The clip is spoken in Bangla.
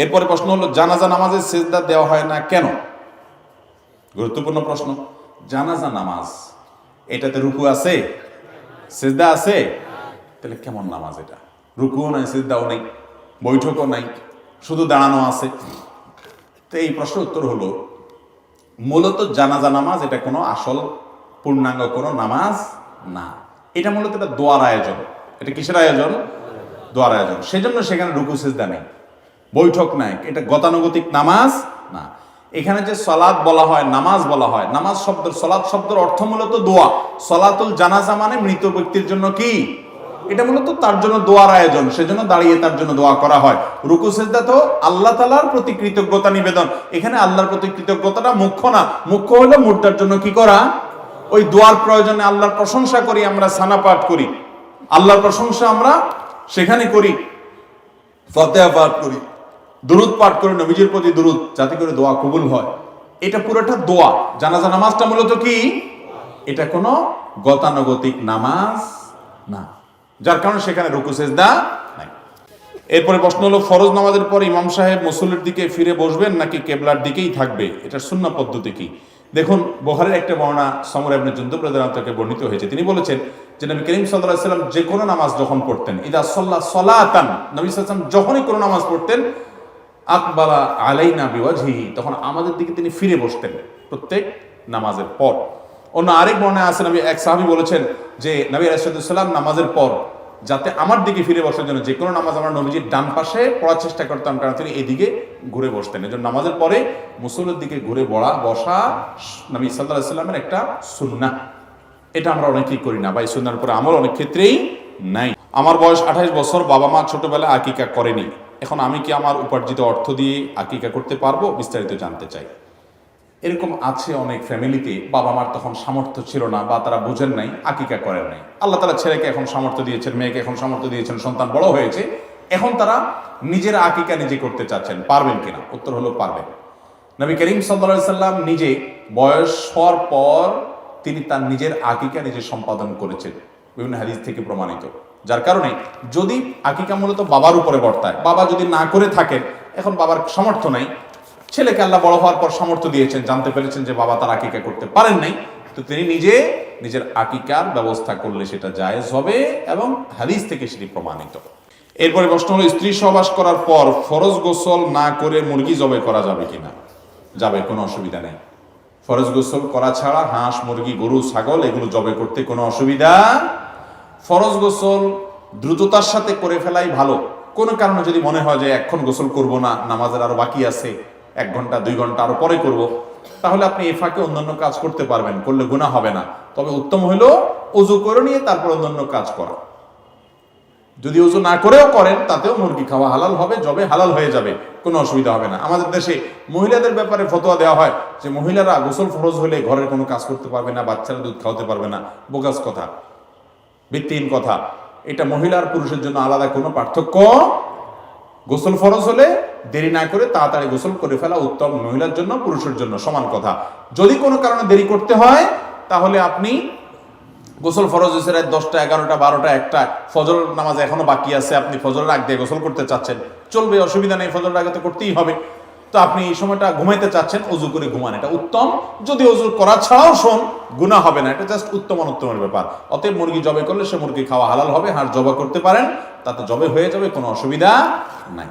এরপরে প্রশ্ন হলো, জানাজা নামাজে সিজদা দেওয়া হয় না কেন? গুরুত্বপূর্ণ প্রশ্ন। জানাজা নামাজ, এটাতে রুকু আছে, সিজদা আছে, তাহলে কেমন নামাজ এটা? রুকুও নাই, সিজদাও নেই, বৈঠকও নাই, শুধু দাঁড়ানো আছে। তো এই প্রশ্নের উত্তর হলো, মূলত জানাজা নামাজ এটা কোনো আসল পূর্ণাঙ্গ কোনো নামাজ না। এটা মূলত একটা দোয়ার আয়োজন। এটা কিসের আয়োজন? দোয়ার আয়োজন। সেজন্য সেখানে রুকু সিজদা নেই, বৈঠক নাই, এটা গতানুগতিক নামাজ না। এখানে যে সলাৎ বলা হয়, নামাজ বলা হয়, নামাজ শব্দের, সলাৎ শব্দের অর্থ মূলত দোয়া। সলাতুল জানাজা মানে মৃত ব্যক্তির জন্য কি? এটা মূলত তার জন্য দোয়ার আয়োজন, সেজন্য দাঁড়িয়ে তার জন্য দোয়া করা হয়। রুকু সিজদা তো আল্লাহ তাআলার প্রতি কৃতজ্ঞতা নিবেদন। এখানে আল্লাহর প্রতি কৃতজ্ঞতাটা মুখ্য না, মুখ্য হলো মুর্দার জন্য কি করা? ওই দোয়ার প্রয়োজনে আল্লাহর প্রশংসা করি, আমরা সানা পাঠ করি, আল্লাহর প্রশংসা আমরা সেখানে করি, ফাতিহা পাঠ করি, দুরূদ পাঠ করি, নবীজির প্রতি দুরূদ, যাতে করে দোয়া কবুল হয়। এটা পুরোটা দোয়া। জানাজা নামাজটা মূলত কি? এটা কোনো গতানুগতিক নামাজ না, যার কারণে সেখানে রুকু সিজদা নাই। এরপরে প্রশ্ন হলো, ফরজ নামাজের পর ইমাম সাহেব মুসল্লির দিকে ফিরে বসবেন নাকি কেবলার দিকেই থাকবে? এটার সুন্নাহ পদ্ধতি কি? দেখুন, বুখারীর একটা বর্ণনা সমর ইবনে জুনদুব রাদিয়াল্লাহু আনহু থেকে বর্ণিত হয়েছে। তিনি বলেছেন যে নবী করিম সাল্লাল্লাহু আলাইহি ওয়াসাল্লাম যে কোনো নামাজ যখন পড়তেন, ইদা সাল্লা সালাতান, নবী সাল্লাল্লাহু আলাইহি ওয়াসাল্লাম যখনই কোনো নামাজ পড়তেন, আকবালা আলাইনা বিওয়াজহিহি, তখন আমাদের দিকে তিনি ফিরে বসতেন প্রত্যেক নামাজের পর। অন্য আরেক বর্ণনায় আছে, নবী এক সাহাবী বলেছেন যে নবী আলাইহিস সালাম নামাজের পর যাতে আমার দিকে ফিরে বসার জন্য যে কোনো নামাজ আমরা নবীজির ডান পাশে পড়ার চেষ্টা করতাম, কারণ তিনি এদিকে ঘুরে বসতেন। এজন্য নামাজের পরে মুসল্লির দিকে ঘুরে বসা নবী সাল্লাল্লাহু আলাইহি ওয়াসাল্লামের একটা সুন্নাহ। এটা আমরা অনেকেই করি না, বা এই সুন্নাহর উপরে আমল অনেক ক্ষেত্রেই নাই। আমার বয়স 28 বছর, বাবা মা ছোটবেলায় আকিকা করেনি, এখন আমি কি আমার উপার্জিত অর্থ দিয়ে আকিকা করতে পারবো? বিস্তারিত জানতে চাই। এরকম আছে অনেক ফ্যামিলিতে, বাবা মার তখন সামর্থ্য ছিল না, বা তারা বুঝেন নাই, আকিকা করেন নাই। আল্লাহ তাআলা ছেলেকে এখন সামর্থ্য দিয়েছেন, মেয়েকে এখন সামর্থ্য দিয়েছেন, সন্তান বড় হয়েছে, এখন তারা নিজের আকিকা নিজে করতে চাচ্ছেন। পারবেন কিনা? উত্তর হলো পারবেন। নবী করিম সাল্লাল্লাহু আলাইহি সাল্লাম নিজে বয়স হওয়ার পর তিনি তার নিজের আকিকা নিজে সম্পাদন করেছেন, বিভিন্ন হাদিস থেকে প্রমাণিত। যার কারণে যদি আকিকা মূলত বাবার উপরে বর্তায়, বাবা যদি না করে থাকেন, এখন বাবার সামর্থ্য নাই, ছেলেকে আল্লাহ বড় হওয়ার পর সামর্থ্য দিয়েছেন, জানতে পেরেছেন যে বাবা তার আকিকা করতে পারেন নাই, তো তিনি নিজে নিজের আকিকার ব্যবস্থা করলে সেটা জায়েজ হবে এবং হাদিস থেকে সেটি প্রমাণিত। এরপরে প্রশ্ন হলো, স্ত্রী সহবাস করার পর ফরজ গোসল না করে মুরগি জবাই করা যাবে কিনা? যাবে, কোনো অসুবিধা নেই। ফরজ গোসল করা ছাড়া হাঁস, মুরগি, গরু, ছাগল এগুলো জবাই করতে কোনো অসুবিধা। ফরজ গোসল দ্রুততার সাথে করে ফেলাই ভালো। কোনো কারণে যদি মনে হয় যে এখন গোসল করব না, নামাজের আরো বাকি আছে, 1 ঘন্টা 2 ঘন্টা আরো পরে করব, তাহলে আপনি এই ফাঁকে অন্যান্য কাজ করতে পারবেন, করলে গুনাহ হবে না। তবে উত্তম হলো ওযু করে নিয়ে তারপর অন্যান্য কাজ করা। যদি ওযু না করেও করেন, তাতেও মুরগি খাওয়া হালাল হবে, জবে হালাল হয়ে যাবে, কোনো অসুবিধা হবে না। আমাদের দেশে মহিলাদের ব্যাপারে ফতোয়া দেওয়া হয় যে মহিলারা গোসল ফরজ হলে ঘরের কোনো কাজ করতে পারবে না, বাচ্চারা দুধ খাওয়াতে পারবে না। বোগাস কথা, ভিত্তিহীন কথা। এটা মহিলার পুরুষের জন্য আলাদা কোনো পার্থক্য। গোসল ফরজ হলে দেরি না করে তাড়াতাড়ি গোসল করে ফেলা উত্তম, মহিলার জন্য পুরুষের জন্য সমান কথা। যদি কোনো কারণে দেরি করতে হয়, তাহলে আপনি গোসল ফরজ হয়েছে রাত 10টা, 11টা, 12টা, 1টা, ফজর নামাজ এখনো বাকি আছে, আপনি ফজরের আগ দিয়ে গোসল করতে চাচ্ছেন, চলবে, অসুবিধা নেই, ফজরের আগে তো করতেই হবে। তো আপনি এই সময়টা ঘুমাইতে চাচ্ছেন, ওযু করে ঘুমান, এটা উত্তম। যদি ওযু করা ছাড়াও গুনাহ হবে না, এটা জাস্ট উত্তম অনুত্তমের ব্যাপার। অতএব মুরগি জবাই করলে সে মুরগি খাওয়া হালাল হবে, হাঁস জবাই করতে পারেন, তাতে জবাই হয়ে যাবে, কোনো অসুবিধা নাই।